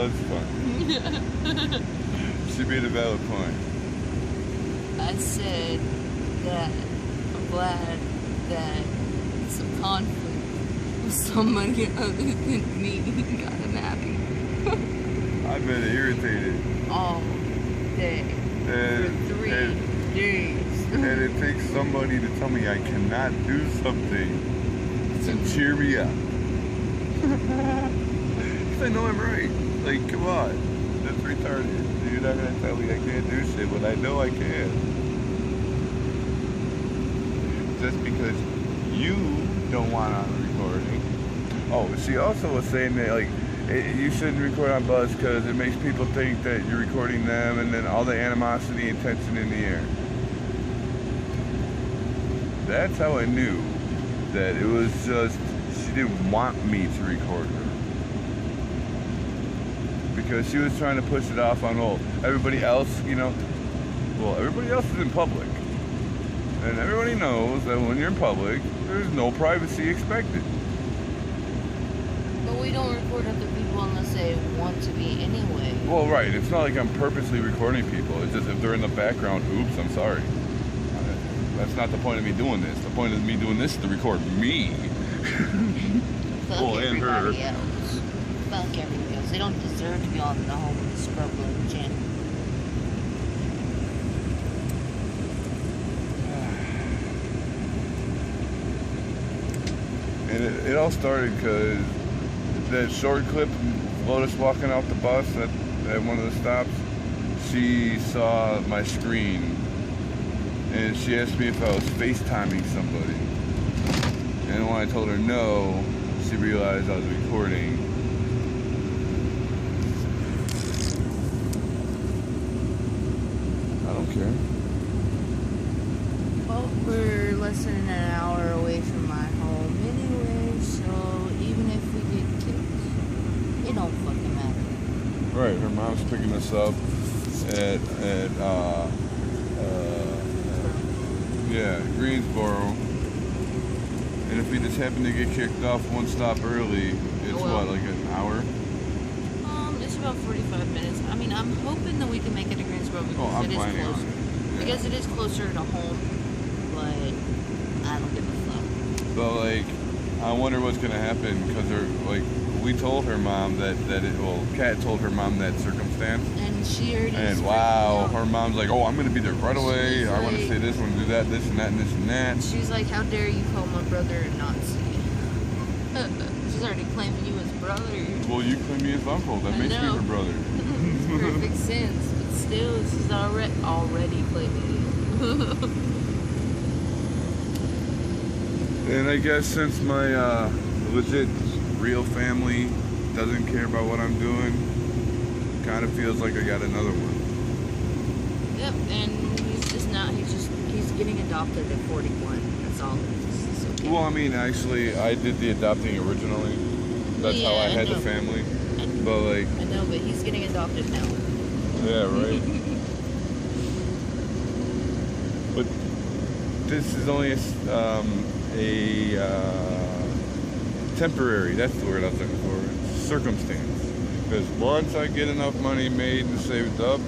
was fun. She made a valid point. I said that I'm glad that some conflict with somebody other than me got him happy. I've been irritated. All day. For 3 days. And it takes somebody to tell me I cannot do something to cheer me up. I know I'm right. Like, come on. That's retarded. You're not going to tell me I can't do shit when I know I can. Just because you don't want on recording. Oh, she also was saying that, like, you shouldn't record on Buzz because it makes people think that you're recording them and then all the animosity and tension in the air. That's how I knew that it was just, she didn't want me to record her. Because she was trying to push it off on everybody else, everybody else is in public. And everybody knows that when you're in public, there's no privacy expected. But we don't record other people unless they want to be anyway. Well, right. It's not like I'm purposely recording people. It's just if they're in the background, oops, I'm sorry. That's not the point of me doing this. The point of me doing this is to record me. Fuck and her. everybody else. Fuck everybody else. They don't deserve to be on the home with the Scrubbalo Gear. And it all started because that short clip of Lotus walking out the bus at one of the stops, she saw my screen and she asked me if I was FaceTiming somebody. And when I told her no, she realized I was recording. I don't care. Well, we're less than an hour away from my home anyway, so even if we get kicked, it don't fucking matter. Right, her mom's picking us up at Greensboro. And if we just happen to get kicked off one stop early, it's what, like an hour? It's about 45 minutes. I mean, I'm hoping that we can make it to Greensboro because it is closer. Yeah. Because it is closer to home, but I don't give a fuck. But like, I wonder what's gonna happen because we told her mom Kat told her mom that circumstance. And she already. And wow, her mom's like, oh, I'm gonna be there right away. I want to say this, I want to do that, this and that, and this and that. She's like, how dare you call my brother a Nazi? She's already claiming you as brother. Well, you claim me as uncle. That makes me her brother. Makes perfect sense, but still, she's already claiming you. And I guess since my legit real family doesn't care about what I'm doing, kind of feels like I got another one. Yep, and he's getting adopted at 41. That's all. It's okay. Well, I mean, actually, I did the adopting originally. That's how I had the family. But like, I know, but he's getting adopted now. Yeah, right. But this is only a temporary, that's the word I was looking for, circumstance. Because once I get enough money made and saved up,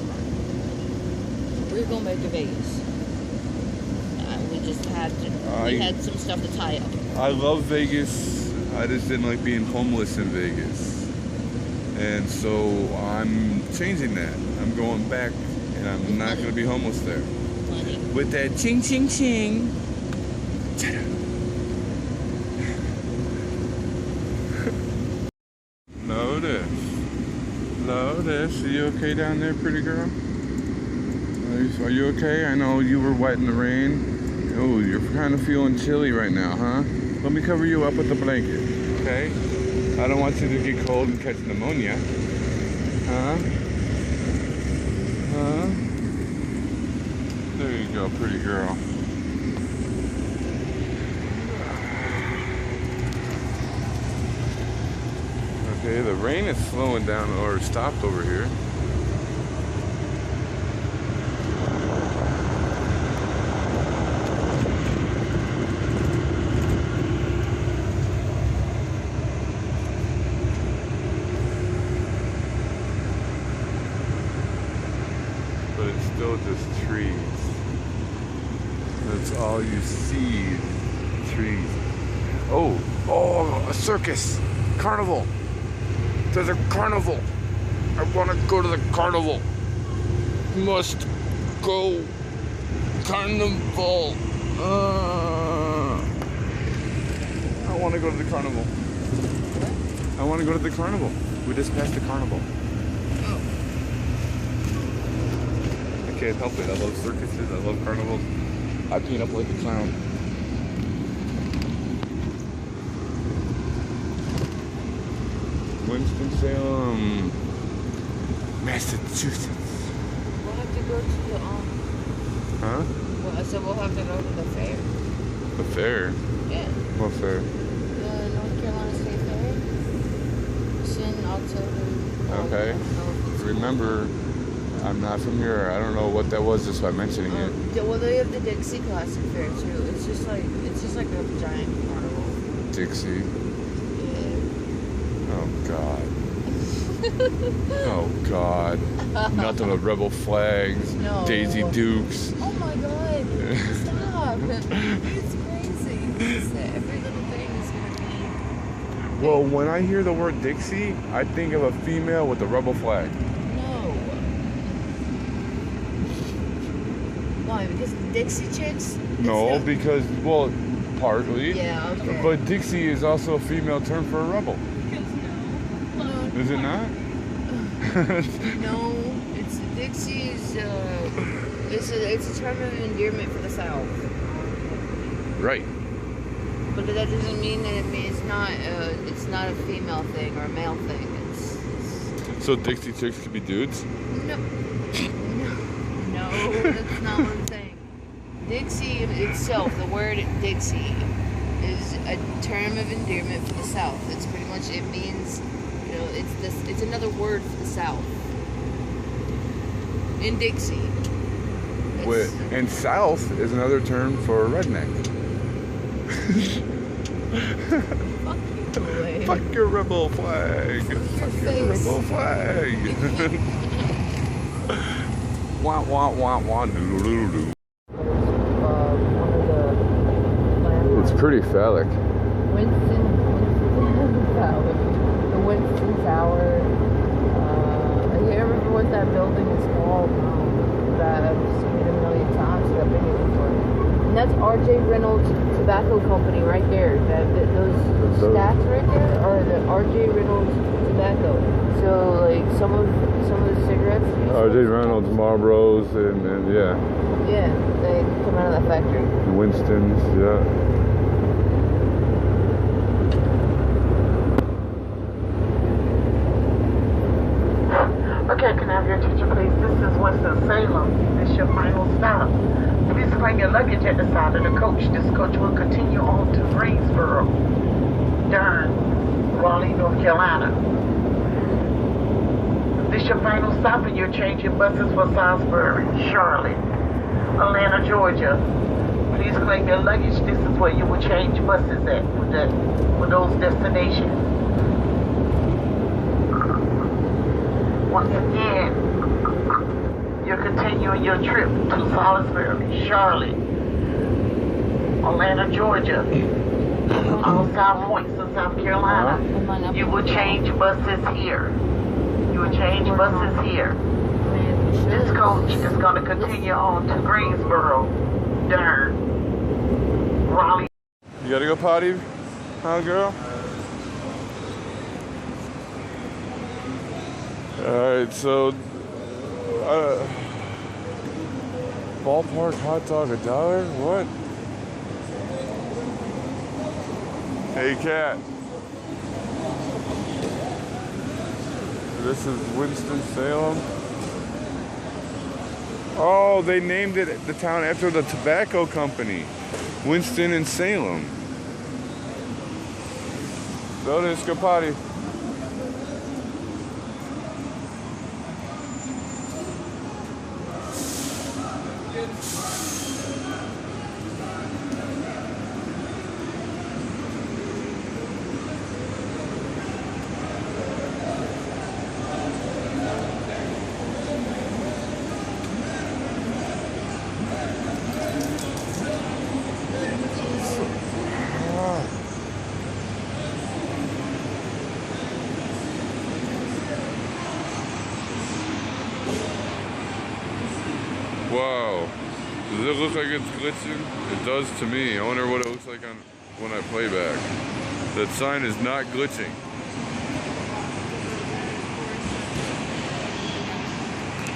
we're going back to Vegas. We just had some stuff to tie up. I love Vegas. I just didn't like being homeless in Vegas. And so I'm changing that. I'm going back and I'm not going to be homeless there. Money. With that ching ching ching. Lotus, are you okay down there, pretty girl? Are you okay? I know you were wet in the rain. Oh, you're kind of feeling chilly right now, huh? Let me cover you up with the blanket, okay? I don't want you to get cold and catch pneumonia. Huh? Huh? There you go, pretty girl. Okay, the rain is slowing down or stopped over here. still just trees. That's all you see, trees. Oh, a circus, carnival. There's a carnival. I want to go to the carnival. Must go carnival. I want to go to the carnival. What? I want to go to the carnival. We just passed the carnival. Oh. I can't help it. I love circuses. I love carnivals. I paint up like a clown. Winston-Salem, Massachusetts. We'll have to go to the Huh? Well, I said we'll have to go to the fair. The fair? Yeah. What fair? The North Carolina State Fair. It's in October. Okay. Remember, I'm not from here. I don't know what that was just by mentioning it. Well, they have the Dixie Classic Fair too. It's just like a giant carnival. Dixie. Yeah. Oh God. Oh God. Nothing but rebel flags. No. Daisy Dukes. Oh my God. Stop. It's crazy. Every little thing is gonna be. Well, when I hear the word Dixie, I think of a female with a rebel flag. No. Why? Because the Dixie Chicks? No, because, well, partly. Yeah, okay. But Dixie is also a female term for a rebel. No. Is it not? No, it's Dixie is it's a term of endearment for the South. Right. But that doesn't mean that it's not a female thing or a male thing. So Dixie Chicks could be dudes? No, that's not what I'm saying. Dixie itself, the word Dixie, is a term of endearment for the South. It's pretty much, it means, you know, it's another word for the South. In Dixie. And South is another term for a redneck. Fuck your rebel flag. Fuck your rebel flag. Wah wah wah wah doo doo doo. It's pretty phallic. Winston Tower. The Winston Tower. I can't remember what that building is called. But I've seen it a million times. I've been here before. And that's R.J. Reynolds Tobacco Company right there. Those stacks right there are the R.J. Reynolds Tobacco. So like some of the cigarettes. R.J. Reynolds, Marlboros, and yeah. Yeah, they come out of that factory. Winston's, yeah. Okay, can I have your attention, please? This is Winston-Salem. This is your final stop. Please bring your luggage at the side of the coach. This coach will continue on to Greensboro, Durham, Raleigh, North Carolina. This is your final stop, and you're changing buses for Salisbury, Charlotte, Atlanta, Georgia. Please claim your luggage. This is where you will change buses at for those destinations. Once again, you're continuing your trip to Salisbury, Charlotte, Atlanta, Georgia, all South Points in South Carolina. You will change buses here. You will change buses here. This coach is going to continue on to Greensboro, Durham, Raleigh. You gotta go potty, huh, girl? Alright, so ballpark hot dog $1? What? Hey cat. This is Winston-Salem. Oh, they named it the town after the tobacco company. Winston and Salem. So let's go potty. Wow. Does it look like it's glitching? It does to me. I wonder what it looks like on when I play back. That sign is not glitching.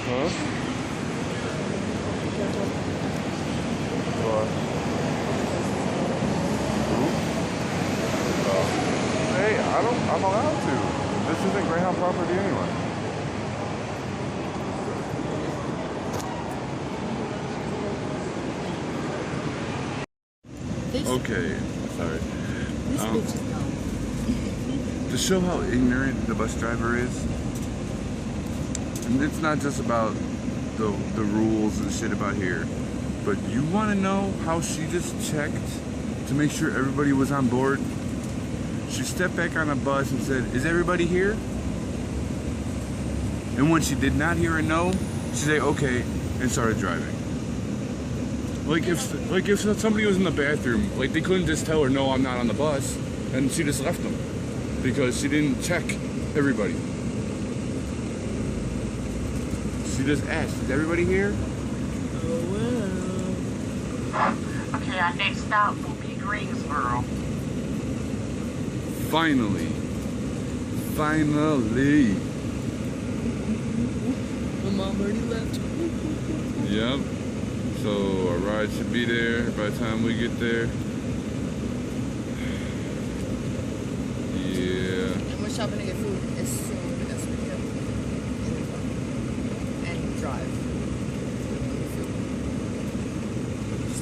Huh? Hey, I'm allowed to. This isn't Greyhound property anyway. Okay, sorry. This bitch is dumb. To show how ignorant the bus driver is, and it's not just about the rules and shit about here, but you want to know how she just checked to make sure everybody was on board? She stepped back on a bus and said, "Is everybody here?" And when she did not hear a no, she said, "Okay," and started driving. Like if somebody was in the bathroom, like they couldn't just tell her, "No, I'm not on the bus," and she just left them because she didn't check everybody. She just asked, "Is everybody here?" Oh well. Okay, our next stop will be Greensboro. Finally. My mom already left. Yep. So our ride should be there by the time we get there. Yeah. And we're shopping to get food as soon as we can. And drive.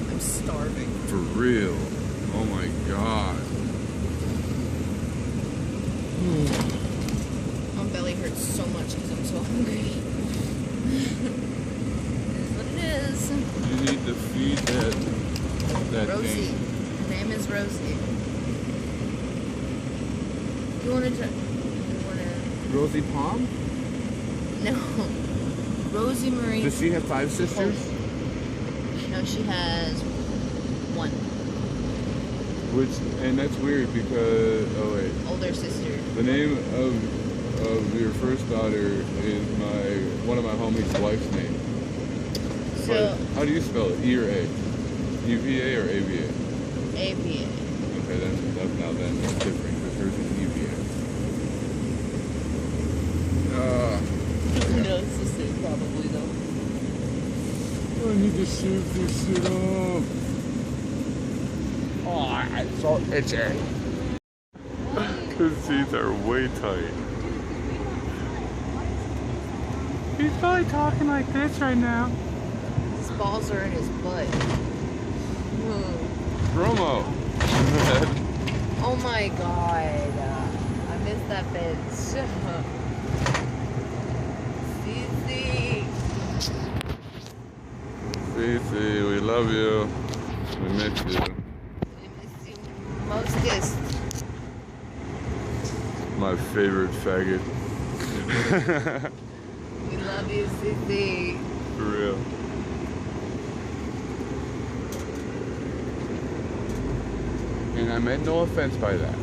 I'm starving. For real. Oh my god. My belly hurts so much because I'm so hungry. It is what it is. You need to feed that Rosie. thing. Her name is Rosie. You want to? Rosie Palm? No. Rosie Marie. Does she have 5 sisters? No, she has 1. And that's weird because, oh wait. Older sister. The name of your first daughter is one of my homies' wife's name. So, but how do you spell it? E or A? UVA or AVA? AVA. Okay, then it's different because hers is UVA. No, it's the same probably though. I need to shave this shit up. Oh, it's so itchy. His teeth are way tight. He's probably talking like this right now. His balls are in his butt. Promo. Oh my god. I missed that bitch. Cece, we love you. We miss you. We miss you mostest. My favorite faggot. We love you, Cece. For real. And I meant no offense by that.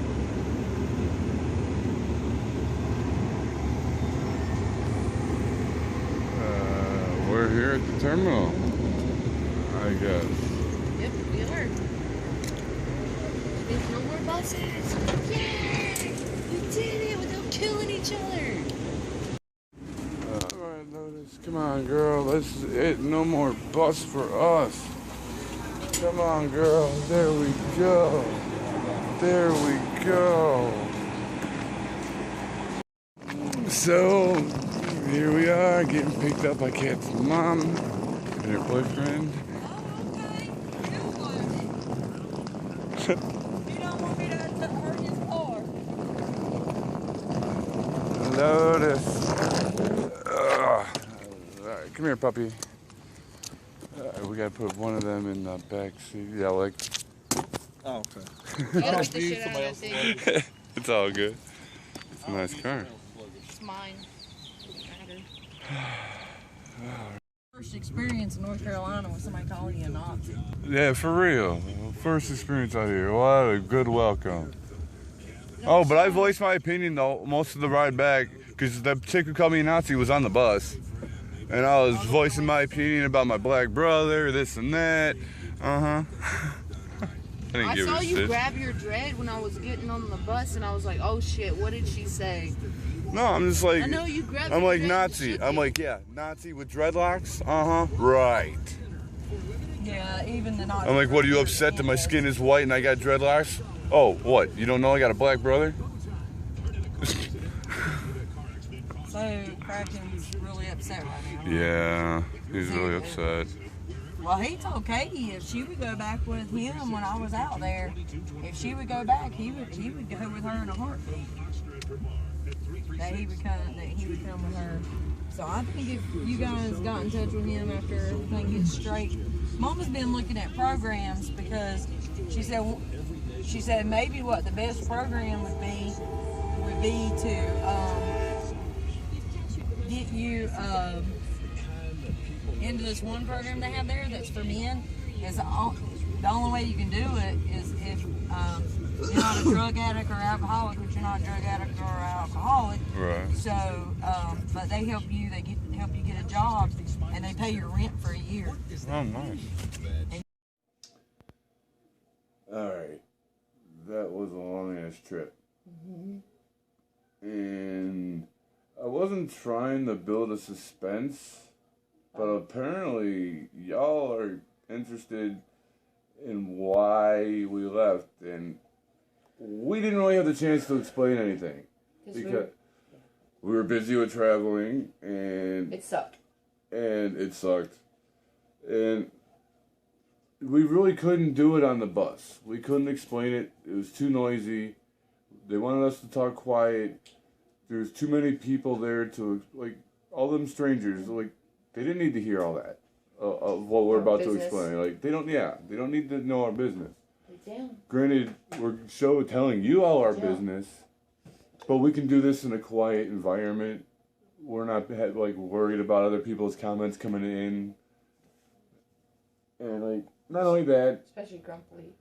We're here at the terminal, I guess. Yep, we are. There's no more buses. Yay! We did it without killing each other. Alright, Lotus, come on, girl. No more bus for us. Come on, girl. There we go. There we go. So, here we are, getting picked up by Kat's mom and her boyfriend. Oh, okay. Good one. You don't want me to hurt his car. Lotus. Alright, come here, puppy. We gotta put one of them in the back seat. Yeah, like. Oh, okay. You gotta put the shit out of that thing. It's all good. It's a nice car. It's mine. First experience in North Carolina with somebody calling you a Nazi. Yeah, for real. First experience out here. What a good welcome. Oh, but I voiced my opinion though most of the ride back because the chick who called me a Nazi was on the bus. And I was voicing my opinion about my black brother, this and that. I saw you grab your dread when I was getting on the bus, and I was like, oh shit, what did she say? No, I'm just like, I know you grabbed I'm your like dread Nazi. I'm like, yeah, Nazi with dreadlocks? Right. Yeah, even the Nazi. I'm like, what, are you upset that my skin is white and I got dreadlocks? Oh, what, you don't know I got a black brother? So, Kraken's really upset right now. Yeah, he's really upset. Well, he told Katie if she would go back with him when I was out there, if she would go back, he would go with her in a heartbeat. That he would come with her. So I think if you guys got in touch with him after everything gets straight, Mama's been looking at programs because she said maybe what the best program would be to get you into this one program they have there that's for men. Is the only way you can do it is if you're not a drug addict or alcoholic, which you're not a drug addict or alcoholic. Right. So, but they help you. They help you get a job, and they pay your rent for a year. Oh, nice. All right, that was a long ass trip, and I wasn't trying to build a suspense, but apparently y'all are interested in why we left, and we didn't really have the chance to explain anything because we were busy with traveling, and it sucked. And we really couldn't do it on the bus. We couldn't explain it. It was too noisy. They wanted us to talk quiet. There's too many people there to, like, all them strangers, like, they didn't need to hear all that of what we're about to explain. Like, they don't need to know our business. Granted, we're telling you all our business, but we can do this in a quiet environment. We're not, like, worried about other people's comments coming in. And, like, not only that, especially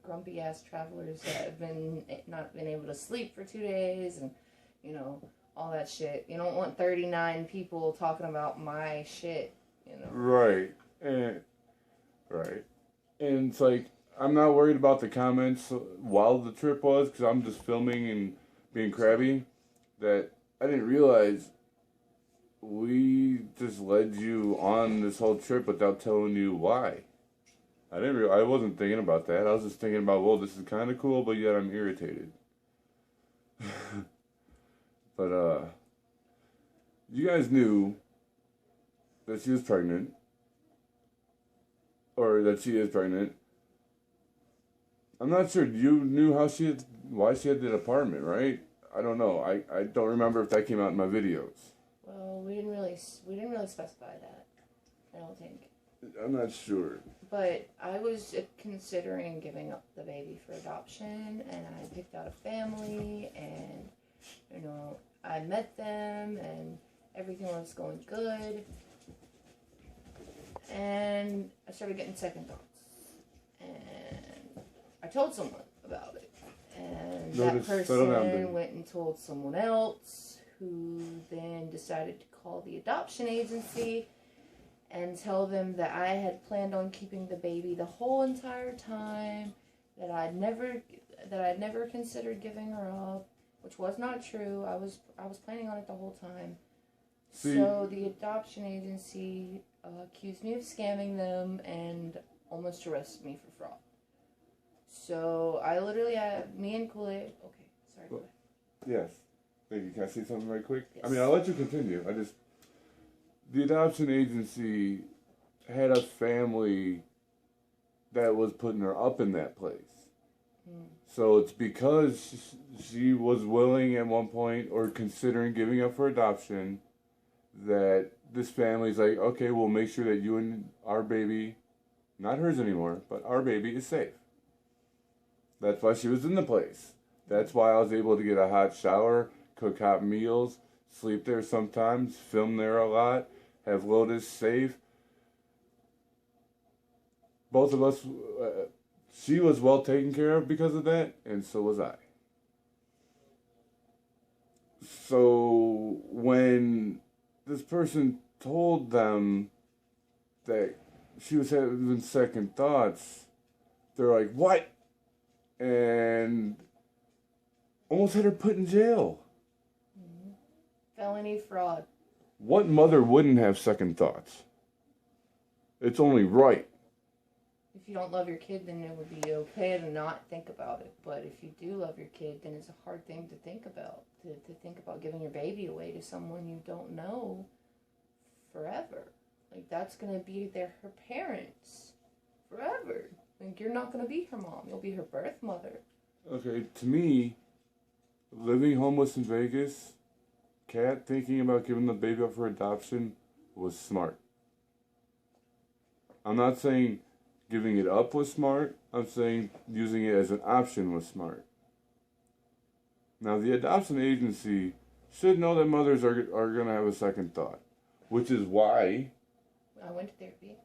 grumpy ass travelers that have not been able to sleep for 2 days, and you know all that shit. You don't want 39 people talking about my shit. You know. Right. And it's like, I'm not worried about the comments while the trip was, because I'm just filming and being crabby. That I didn't realize we just led you on this whole trip without telling you why. I wasn't thinking about that. I was just thinking about, well, this is kind of cool, but yet I'm irritated. But, you guys knew that she was pregnant. Or that she is pregnant. I'm not sure. You knew why she had that apartment, right? I don't know. I don't remember if that came out in my videos. Well, we didn't really specify that. I don't think. I'm not sure. But I was considering giving up the baby for adoption, and I picked out a family, and, you know, I met them, and everything was going good. And I started getting second thoughts. And I told someone about it. And that person went and told someone else, who then decided to call the adoption agency and tell them that I had planned on keeping the baby the whole entire time, that I'd never considered giving her up, which was not true. I was planning on it the whole time. So the adoption agency accused me of scamming them and almost arrested me for fraud. So I literally me and Kool-Aid. Okay, sorry. Well, yes. Thank you. Can I say something right quick? Yes. I mean, I'll let you continue. The adoption agency had a family that was putting her up in that place. So it's because she was willing at one point or considering giving up for adoption that this family's like, okay, we'll make sure that you and our baby, not hers anymore, but our baby is safe. That's why she was in the place. That's why I was able to get a hot shower, cook hot meals, sleep there sometimes, film there a lot, have Lotus safe. Both of us, she was well taken care of because of that, and so was I. So when this person told them that she was having second thoughts, they're like, what? And almost had her put in jail. Mm-hmm. Felony fraud. What mother wouldn't have second thoughts? It's only right. If you don't love your kid, then it would be okay to not think about it. But if you do love your kid, then it's a hard thing to think about. To think about giving your baby away to someone you don't know forever. Like, that's going to be her parents forever. Like, you're not going to be her mom. You'll be her birth mother. Okay, to me, living homeless in Vegas, Kat thinking about giving the baby up for adoption was smart. I'm not saying giving it up was smart. I'm saying using it as an option was smart. Now, the adoption agency should know that mothers are going to have a second thought, which is why I went to therapy.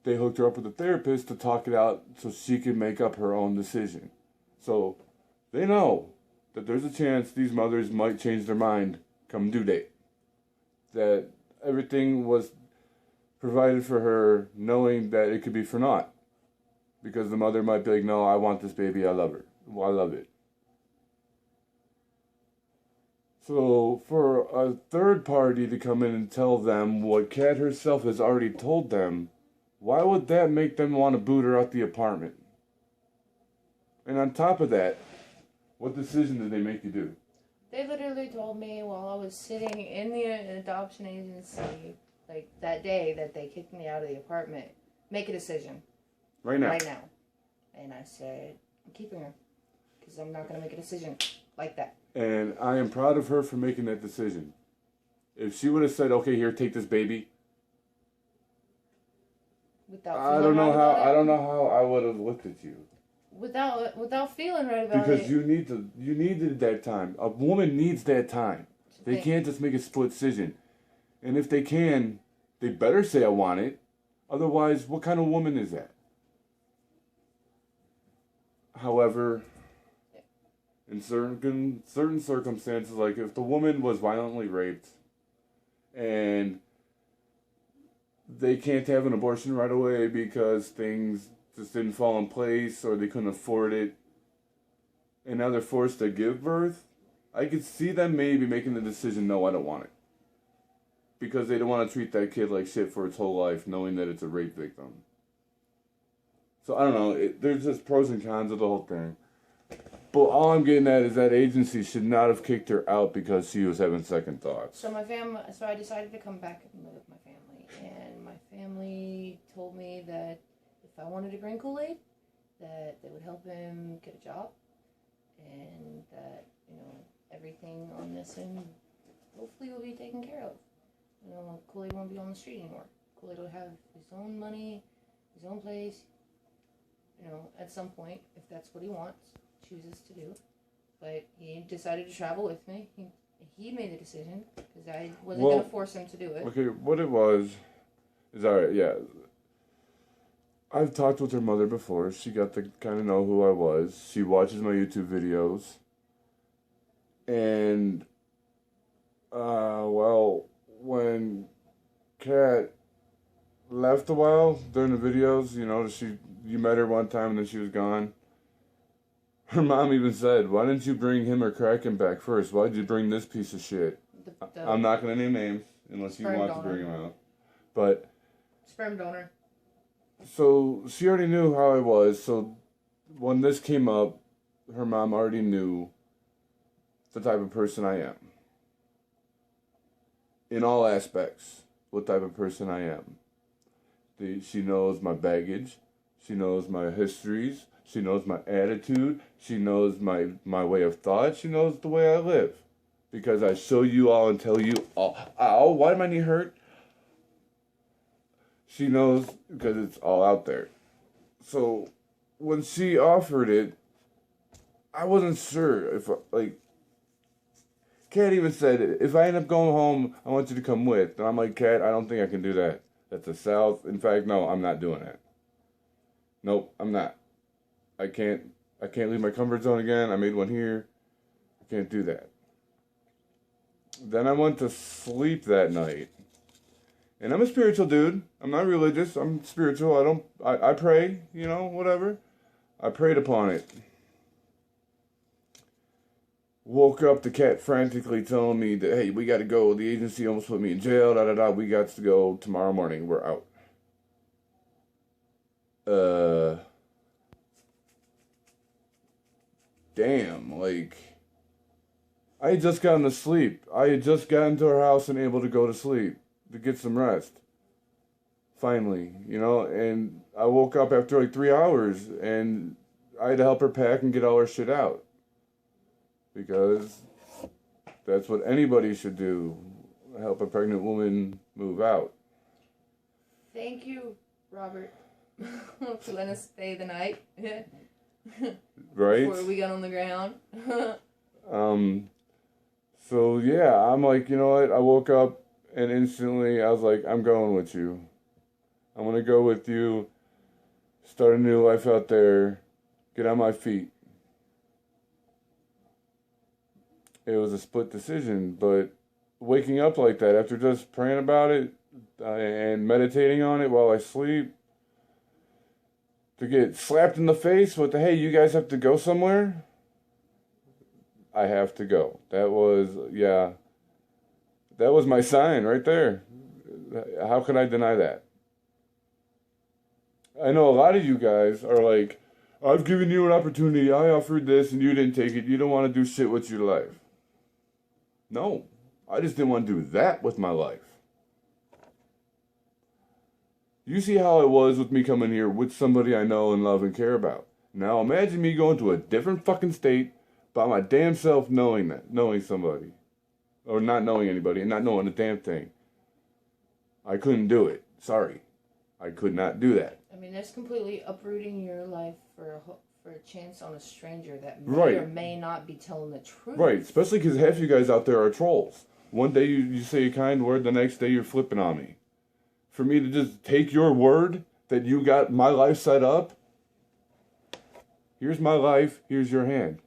They hooked her up with a therapist to talk it out so she can make up her own decision. So they know that there's a chance these mothers might change their mind come due date. That everything was provided for her knowing that it could be for naught. Because the mother might be like, no, I want this baby, I love her. I love it. So for a third party to come in and tell them what Kat herself has already told them, why would that make them want to boot her out the apartment? And on top of that, what decision did they make you do? They literally told me while I was sitting in the adoption agency, like that day that they kicked me out of the apartment, make a decision. Right now. Right now. And I said, I'm keeping her. Because I'm not going to make a decision like that. And I am proud of her for making that decision. If she would have said, okay, here, take this baby. I don't know how I would have looked at you. Without feeling right about it. Because you needed that time. A woman needs that time. They can't just make a split decision. And if they can, they better say I want it. Otherwise, what kind of woman is that? However, in certain circumstances, like if the woman was violently raped and they can't have an abortion right away because things just didn't fall in place or they couldn't afford it, and now they're forced to give birth, I could see them maybe making the decision, no, I don't want it. Because they don't want to treat that kid like shit for its whole life, knowing that it's a rape victim. So, I don't know. There's just pros and cons of the whole thing. But all I'm getting at is that agency should not have kicked her out because she was having second thoughts. So I decided to come back and live with my family. And my family told me that if I wanted to drink Kool-Aid, that they would help him get a job. And that, everything on this end hopefully will be taken care of. Kool-Aid won't be on the street anymore. Kool-Aid will have his own money, his own place, at some point, if that's what he wants, chooses to do. But he decided to travel with me. He made the decision, because I wasn't going to force him to do it. Okay, what it was is, alright, yeah. I've talked with her mother before. She got to kind of know who I was. She watches my YouTube videos. And, when Kat left a while during the videos, you met her one time and then she was gone. Her mom even said, why didn't you bring him or Kraken back first? Why did you bring this piece of shit? I'm not going to name names unless you want to bring him out. But sperm donor. So she already knew how I was. So when this came up, her mom already knew the type of person I am. In all aspects, what type of person I am. She knows my baggage. She knows my histories. She knows my attitude. She knows my way of thought. She knows the way I live. Because I show you all and tell you, ow, why did my knee hurt? She knows because it's all out there. So when she offered it, I wasn't sure if, Kat even said, if I end up going home, I want you to come with. And I'm like, Kat, I don't think I can do that. That's the South. In fact, no, I'm not doing that. Nope, I'm not. I can't leave my comfort zone again. I made one here. I can't do that. Then I went to sleep that night. And I'm a spiritual dude. I'm not religious. I'm spiritual. I pray, you know, whatever. I prayed upon it. Woke up, the cat frantically telling me that, hey, we got to go. The agency almost put me in jail. Da da da. We got to go tomorrow morning. We're out. Damn, like, I had just gotten to sleep. I had just gotten to her house and able to go to sleep, to get some rest. Finally, you know, and I woke up after like 3 hours, and I had to help her pack and get all her shit out. Because that's what anybody should do, help a pregnant woman move out. Thank you, Robert, for letting us stay the night. Right? Before we got on the ground. So yeah, I'm like, you know what? I woke up and instantly I was like, I'm going with you. I'm gonna go with you, start a new life out there, get on my feet. It was a split decision, but waking up like that after just praying about it and meditating on it while I sleep, to get slapped in the face with the, hey, you guys have to go somewhere? I have to go. That was my sign right there. How could I deny that? I know a lot of you guys are like, I've given you an opportunity, I offered this, and you didn't take it. You don't want to do shit with your life. No, I just didn't want to do that with my life. You see how it was with me coming here with somebody I know and love and care about. Now imagine me going to a different fucking state by my damn self knowing somebody. Or not knowing anybody and not knowing a damn thing. I couldn't do it. Sorry. I could not do that. I mean, that's completely uprooting your life for a chance on a stranger that may or may not be telling the truth. Right, especially because half you guys out there are trolls. One day you say a kind word, the next day you're flipping on me. For me to just take your word that you got my life set up, here's my life, here's your hand.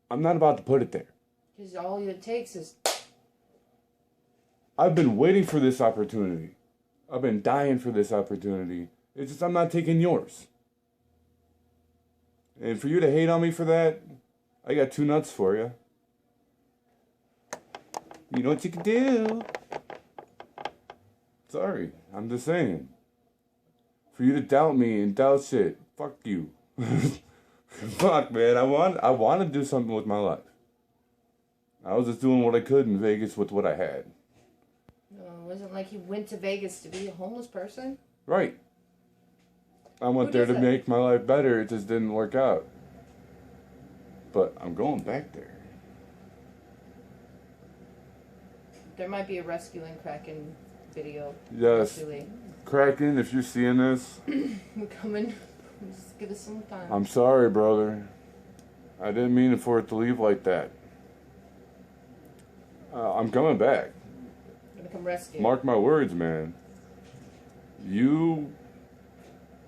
I'm not about to put it there. Because all it takes is... I've been waiting for this opportunity. I've been dying for this opportunity. It's just I'm not taking yours. And for you to hate on me for that, I got 2 nuts for you. You know what you can do. Sorry, I'm just saying. For you to doubt me and doubt shit, fuck you. Fuck, man, I want to do something with my life. I was just doing what I could in Vegas with what I had. No, it wasn't like you went to Vegas to be a homeless person. Right. I went there to make my life better. It just didn't work out. But I'm going back there. There might be a rescue and Kraken video. Yes. Actually. Kraken, if you're seeing this. We're coming. Just give us some time. I'm sorry, brother. I didn't mean for it to leave like that. I'm coming back. I'm gonna come rescue. Mark my words, man. You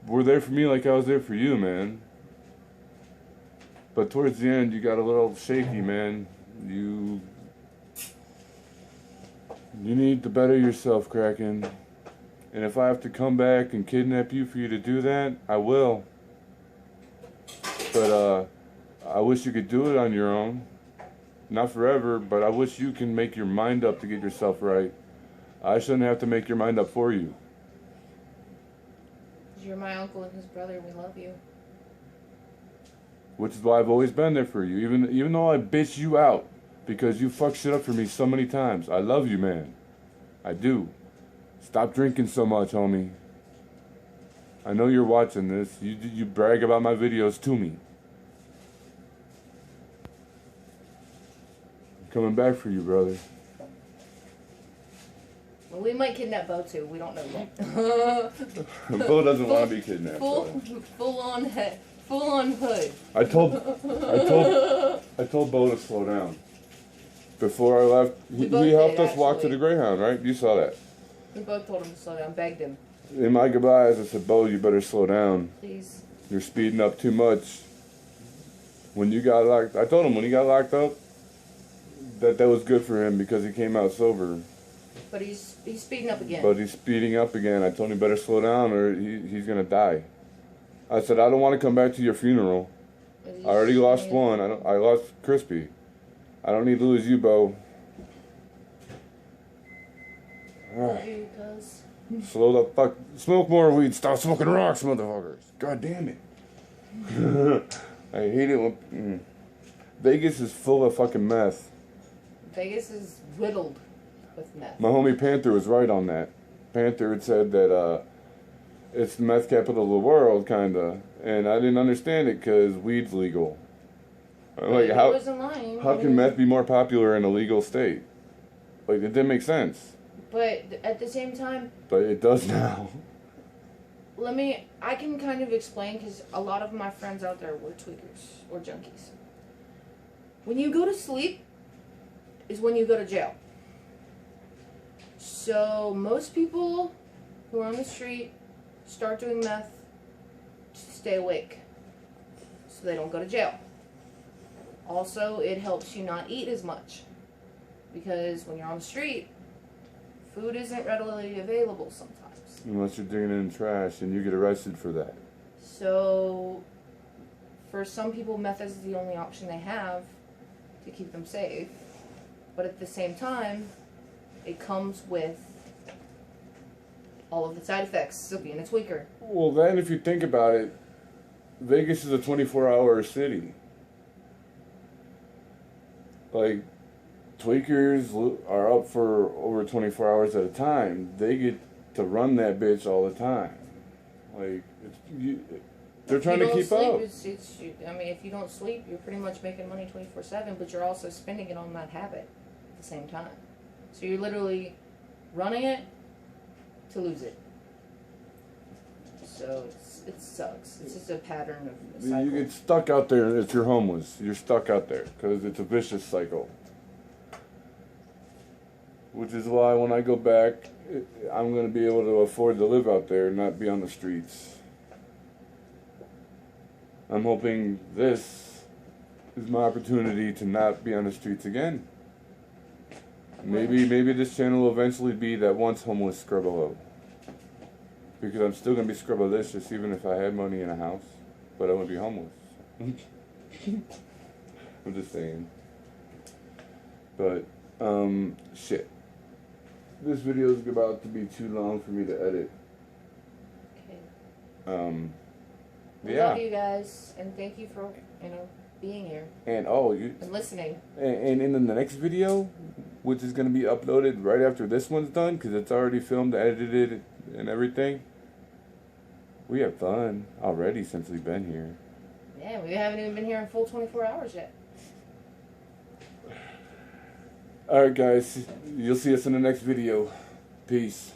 were there for me like I was there for you, man. But towards the end, you got a little shaky, man. You need to better yourself, Kraken. And if I have to come back and kidnap you for you to do that, I will. But I wish you could do it on your own. Not forever, but I wish you can make your mind up to get yourself right. I shouldn't have to make your mind up for you. You're my uncle and his brother. We love you. Which is why I've always been there for you. Even though I bitch you out because you fuck shit up for me so many times. I love you, man. I do. Stop drinking so much, homie. I know you're watching this. You brag about my videos to me. I'm coming back for you, brother. Well, we might kidnap Bo too. We don't know yet. Bo doesn't want to be kidnapped. Full on hood. I told Bo to slow down. Before I left, he helped us walk to the Greyhound, right? You saw that. We both told him to slow down, begged him. In my goodbyes, I said, Bo, you better slow down. Please. You're speeding up too much. When you got locked, I told him when he got locked up, that was good for him because he came out sober. But he's speeding up again. But he's speeding up again. I told him better slow down or he's gonna die. I said I don't want to come back to your funeral. I already lost one. I lost Crispy. I don't need to lose you, Bo. Slow the fuck. Smoke more weed. Stop smoking rocks, motherfuckers. God damn it. I hate it when Vegas is full of fucking meth. Vegas is riddled with meth. My homie Panther was right on that. Panther had said that it's the meth capital of the world, kinda, and I didn't understand it because weed's legal. Like how can meth be more popular in a legal state? Like it didn't make sense. But at the same time. But it does now. I can kind of explain because a lot of my friends out there were tweakers or junkies. When you go to sleep is when you go to jail. So most people who are on the street start doing meth to stay awake so they don't go to jail. Also, it helps you not eat as much because when you're on the street, food isn't readily available sometimes. Unless you're digging in trash and you get arrested for that. So, for some people, meth is the only option they have to keep them safe. But at the same time, it comes with all of the side effects of being a tweaker. Well, then if you think about it, Vegas is a 24-hour city. Like, tweakers are up for over 24 hours at a time. They get to run that bitch all the time. Like, they're trying to keep up. I mean, if you don't sleep, you're pretty much making money 24/7, but you're also spending it on that habit at the same time. So you're literally running it to lose it. So it sucks. It's just a pattern of a cycle. You get stuck out there if you're homeless. You're stuck out there because it's a vicious cycle. Which is why when I go back, I'm going to be able to afford to live out there and not be on the streets. I'm hoping this is my opportunity to not be on the streets again. Maybe this channel will eventually be that once homeless Scrubbalo. Because I'm still going to be Scrubbalicious even if I had money in a house. But I wouldn't be homeless. I'm just saying. But, shit. This video is about to be too long for me to edit. Okay. Yeah. I love you guys, and thank you for, being here. And and listening. And in the next video, which is going to be uploaded right after this one's done, because it's already filmed, edited, and everything. We have fun already since we've been here. Yeah, we haven't even been here in full 24 hours yet. Alright guys, you'll see us in the next video. Peace.